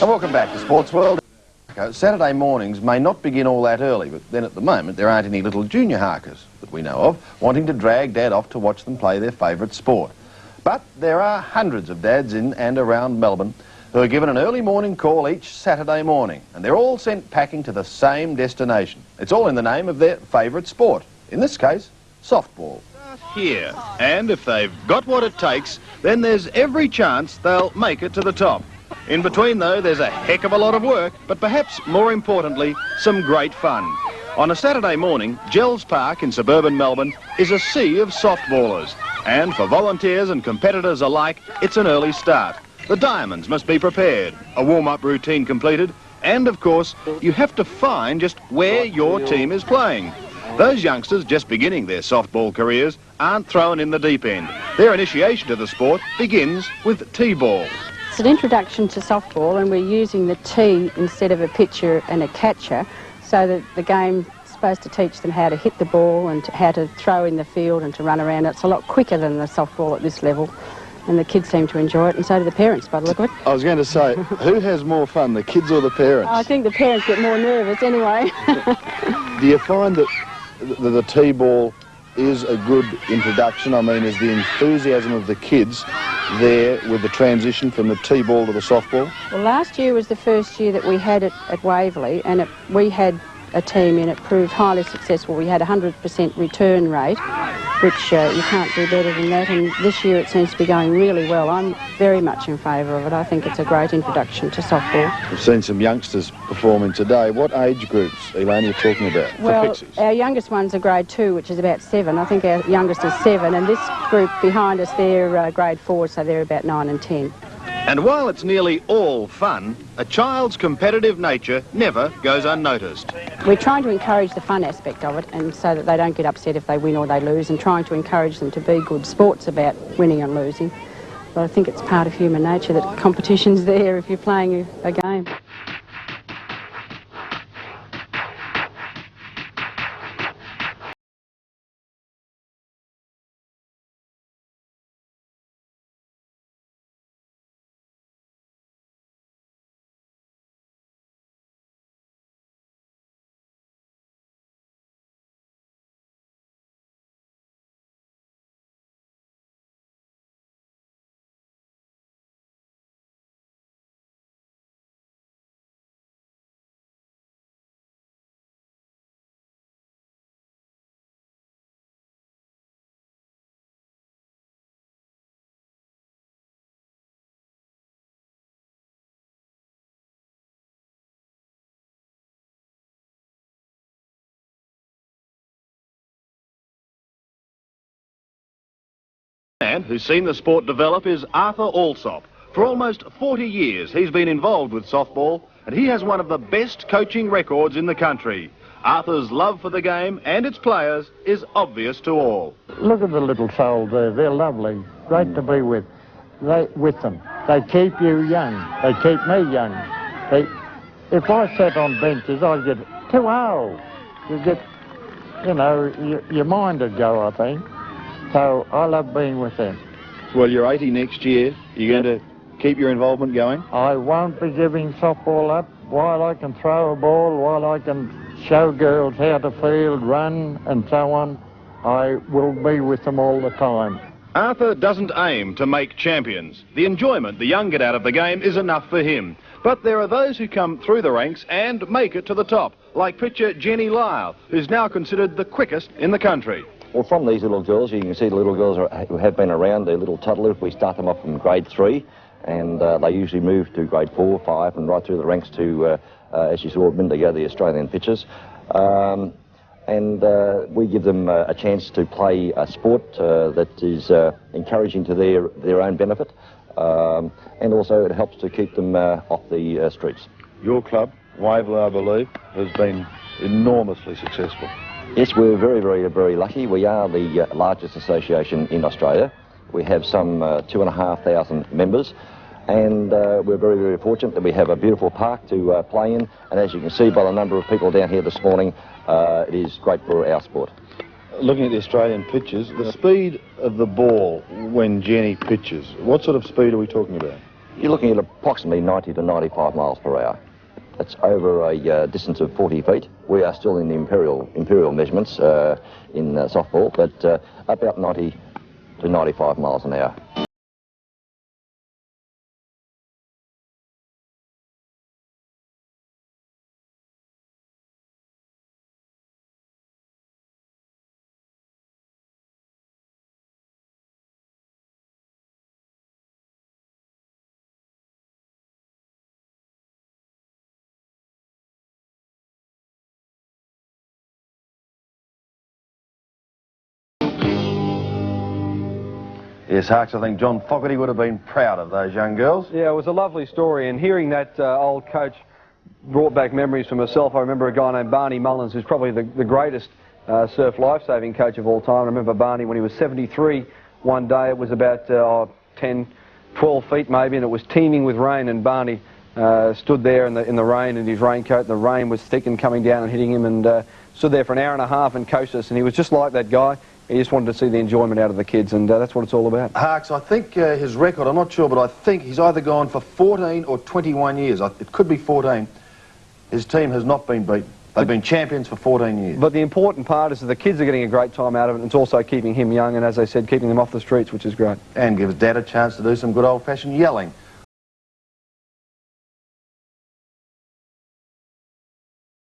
And welcome back to Sportsworld. Saturday mornings may not begin all that early, but then at the moment there aren't any little junior harkers that we know of wanting to drag Dad off to watch them play their favourite sport. But there are hundreds of dads in and around Melbourne who are given an early morning call each Saturday morning, and they're all sent packing to the same destination. It's all in the name of their favourite sport, in this case, softball. Here, and if they've got what it takes, then there's every chance they'll make it to the top. In between, though, there's a heck of a lot of work, but perhaps more importantly, some great fun. On a Saturday morning, Gels Park in suburban Melbourne is a sea of softballers. And for volunteers and competitors alike, it's an early start. The diamonds must be prepared, a warm-up routine completed, and of course, you have to find just where your team is playing. Those youngsters just beginning their softball careers aren't thrown in the deep end. Their initiation to the sport begins with T-ball. It's an introduction to softball, and we're using the tee instead of a pitcher and a catcher, so that the game's supposed to teach them how to hit the ball and how to throw in the field and to run around. It's a lot quicker than the softball at this level, and the kids seem to enjoy it, and so do the parents by the look of it. I was going to say, who has more fun, the kids or the parents? I think the parents get more nervous anyway. Do you find that the T-ball is a good introduction? I mean, is the enthusiasm of the kids there with the transition from the T-ball to the softball? Well, last year was the first year that we had it at Waverley, and we had a team and it proved highly successful. We had a 100% return rate, which you can't do better than that, and this year it seems to be going really well. I'm very much in favour of it. I think it's a great introduction to softball. We've seen some youngsters performing today. What age groups, Elaine, are you talking about? Well, our youngest one's a grade 2, which is about 7. I think our youngest is 7, and this group behind us, they're grade 4, so they're about 9 and 10. And while it's nearly all fun, a child's competitive nature never goes unnoticed. We're trying to encourage the fun aspect of it, and so that they don't get upset if they win or they lose, and trying to encourage them to be good sports about winning and losing. But I think it's part of human nature that competition's there if you're playing a game. Man who's seen the sport develop is Arthur Allsopp. For almost 40 years he's been involved with softball, and he has one of the best coaching records in the country. Arthur's love for the game and its players is obvious to all. Look at the little souls there. They're lovely. Great to be with them. They keep you young. They keep me young. If I sat on benches, I'd get too old. You get, your mind would go, I think. So I love being with them. Well, you're 80 next year. You're going to keep your involvement going? I won't be giving softball up while I can throw a ball, while I can show girls how to field, run, and so on. I will be with them all the time. Arthur doesn't aim to make champions. The enjoyment the young get out of the game is enough for him. But there are those who come through the ranks and make it to the top, like pitcher Jenny Lyle, who's now considered the quickest in the country. Well, from these little girls, you can see the little girls who have been around, they're little toddlers. We start them off from grade 3, and they usually move to grade 4, 5, and right through the ranks to, as you saw a minute ago, the Australian pitchers. We give them a chance to play a sport that is encouraging to their own benefit, and also it helps to keep them off the streets. Your club, Waverley, I believe, has been enormously successful. Yes, we're very, very, very lucky. We are the largest association in Australia. We have some 2,500 members, and we're very, very fortunate that we have a beautiful park to play in. And as you can see by the number of people down here this morning, it is great for our sport. Looking at the Australian pitches, the speed of the ball when Jenny pitches, what sort of speed are we talking about? You're looking at approximately 90 to 95 miles per hour. That's over a distance of 40 feet. We are still in the imperial measurements in softball, but about 90 to 95 miles an hour. Yes, Harks, I think John Fogarty would have been proud of those young girls. Yeah, it was a lovely story, and hearing that old coach brought back memories for myself. I remember a guy named Barney Mullins, who's probably the greatest surf life-saving coach of all time. I remember Barney when he was 73 one day. It was about 10, 12 feet maybe, and it was teeming with rain, and Barney stood there in the rain in his raincoat, and the rain was thick and coming down and hitting him, and stood there for an hour and a half and coached us, and he was just like that guy. He just wanted to see the enjoyment out of the kids, and that's what it's all about. Harks, I think his record, I'm not sure, but I think he's either gone for 14 or 21 years. It could be 14. His team has not been beaten. They've been champions for 14 years. But the important part is that the kids are getting a great time out of it, and it's also keeping him young, and as I said, keeping them off the streets, which is great. And gives Dad a chance to do some good old-fashioned yelling.